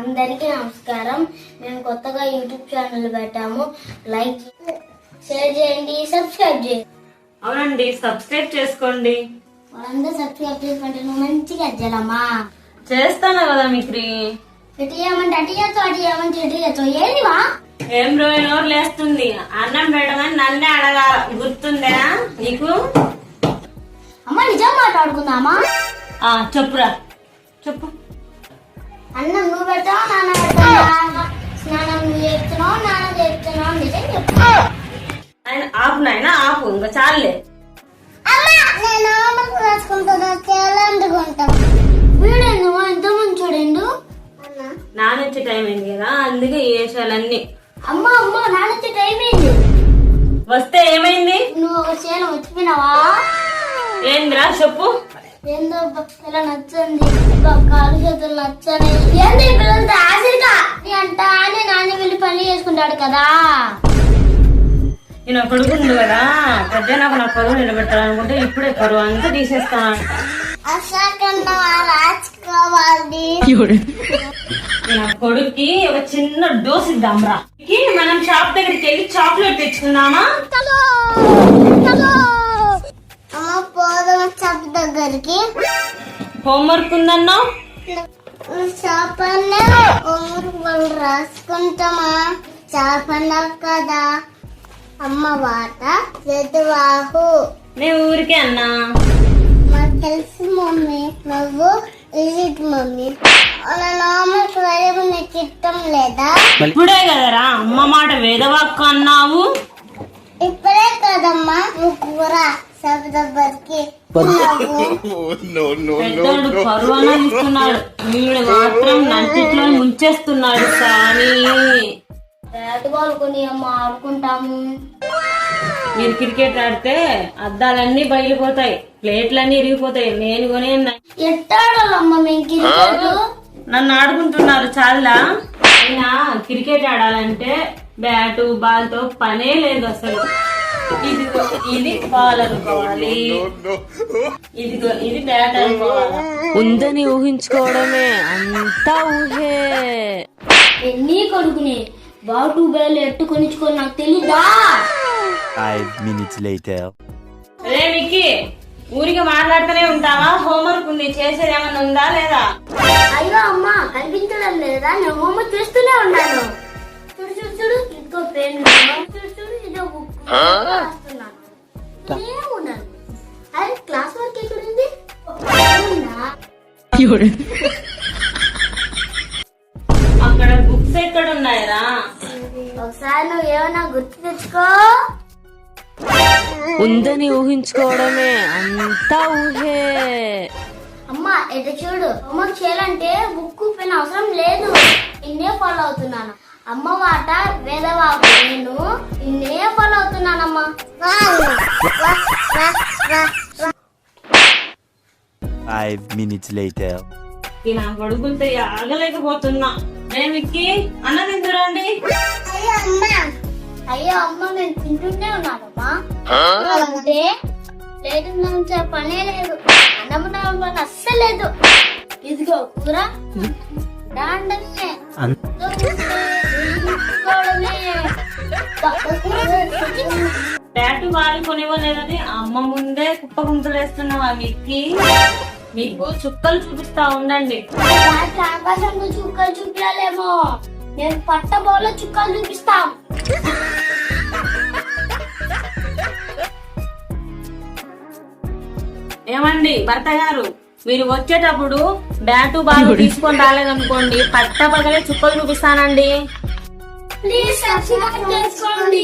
అందరికీ నమస్కారం. మేము కొత్తగా యూట్యూబ్ ఛానల్ పెట్టాము. లైక్ షేర్ చేయండి, సబ్స్క్రైబ్ చేయండి. అవునండి, సబ్స్క్రైబ్ చేసుకోండి. వాళ్ళందరూ సబ్స్క్రైబ్ చేసుకుంటే నువ్వు మంచిగా అజ్జలమ్మా. చేస్తాను కదా మిక్రి. ఇటు చేయమంటే అటు చేస్తావు, అటు చేయమంటే ఇటు చేస్తావు. ఏంటివా? ఏం రోజు నోరు లేస్తుంది. అన్నం పెట్టమని నన్నే అడగాల, గుర్తుందా నీకు? అమ్మ నిజం మాట్లాడుకుందామా? చెప్పురా, చెప్పు. అన్నం నువ్వు పెడతావా, నాన్న పెడతావా? స్నానం నువ్వు చేస్తున్నావు, నాన్న చేస్తున్నావు. నిజం చెప్పు. ఆయన ఆపు నాయన, ఆపు, ఇంకా చాలే. వీడేందు ఎంత మంచోడేందు. నానొచ్చే టైం అయింది కదా, అందుకే ఈ వేషాలన్నీ. అమ్మ అమ్మ నానొచ్చే టైం అయింది. వస్తే ఏమైంది? నువ్వు ఒక చేను వచ్చిపోయినావా? ఏందిరా చెప్పు. ఏందో ఇలా నచ్చండి, కాలు చేతులు నచ్చని. ఏంది పిల్లలతో ఆశగా అంట అని నాన్న వెళ్ళి పని చేసుకుంటాడు కదా. నేను కొడుకుండు కదా, పెద్ద నాకు నా పరువు నిలబెట్టాలనుకుంటే ఇప్పుడే పరువు అంతా తీసేస్తాను. నా కొడుక్కి ఒక చిన్న డోస్ ఇద్దాంరా. మనం షాప్ దగ్గరికి వెళ్ళి చాక్లెట్ తెచ్చుకుందామా? షాప్ దగ్గరికి హోంవర్క్ ఉందన్నా. షాప్ వాళ్ళు రాసుకుంటామా? షాప్ అన్నావు కదా. అమ్మ వాట చదువాహు. నేను ఊరికే అన్నా. మాకు తెలుసు మమ్మీ, నువ్వు ఇది మమ్మీ. నీకు ఇష్టం లేదా? ఇప్పుడే కదరా అమ్మ మాట వేదవాక్కు అన్నావు. ఇప్పుడే కదమ్మా నువ్వు కూర షాప్ దగ్గరికి. పెద్దోడు పరువు ఇస్తున్నాడు, వీడు మాత్రం నంటిట్లో ముంచేస్తున్నాడు. కానీ బ్యాట్ బాల్ కొని అమ్మ ఆడుకుంటాము. మీరు క్రికెట్ ఆడితే అద్దాలన్నీ బయలుపోతాయి, ప్లేట్లన్నీ ఇరిగిపోతాయి. నేను కొని ఎట్టాడాలమ్మా మేము క్రికెట్? నన్ను ఆడుకుంటున్నారు చాలా. అయినా క్రికెట్ ఆడాలంటే బ్యాటు బాల్ తో పనే లేదు అసలు. ఇదిగో ఇది బాల్ అనుకోవాలి, ఇదిగో ఇది బ్యాట్ అనుకోవాలి. ఉందని ఊహించుకోవడమే అంతా ఊహే. నీ కొడుకుని బాటు బయలు ఎట్టు కొనిచ్చుకొని నాకు తెలీదా? 5 minutes later. రే మిక్కీ, ఊరికి మాట్లాడుతూనే ఉంటావా? హోంవర్క్ ఉంది, చేసేది ఏమన్నా ఉందా లేదా? అయ్యో అమ్మ కనిపించడం లేదా? నేను హోంవర్క్ చేస్తూనే ఉన్నాను. చూడు చూడు చూడు, ఇంకో పెన్, చూడు చూడు ఇదో బుక్ రాస్తున్నాను. ఏమున్నాను? అరే క్లాస్ వర్క్ ఎక్కడుంది? అక్కడ బుక్స్ ఎక్కడ ఉన్నాయరా? ఒకసారి నువ్వు ఏమన్నా గుర్తు తెచ్చుకో. ఉందని ఊహించుకోవడమే అంతా ఊహే. అమ్మ ఎట చూడు, హోంవర్క్ చేయాలంటే బుక్ పెన్ అవసరం లేదు. ఇన్నే ఫాలో అవుతున్నాను. అమ్మ మాట వేదవాకు, నేను ఇన్నే ఫాలో అవుతున్నానమ్మా. 5 minutes later. నా కొడుకులతో ఆగలేకపోతున్నా. రే మిక్కీ, అన్న తింటురండి. అయ్యో అమ్మ నేను తింటూనే ఉన్నానమ్మా. అంటే లేదు పనే లేదు, అన్నం పని అస్సలు లేదు. ఇదిగో కూర దాండమే. బ్యాటు బాల్ కొనివ్వలేదని అమ్మ ముందే కుప్ప గుంతలేస్తున్నావా మిక్కీ? మీకు చుక్కలు చూపిస్తా ఉండండి. ఆకాశంలో చుక్కలు చూపించాలేమో, నేను పట్ట బౌల్లో చుక్కలు చూపిస్తాం. ఏమండి భర్త గారు, మీరు వచ్చేటప్పుడు బ్యాటు బాల్ తీసుకొని రాలేదనుకోండి, పట్ట పగలే చుక్కలు చూపిస్తానండి. ప్లీజ్ సబ్స్క్రైబ్ చేసుకోండి.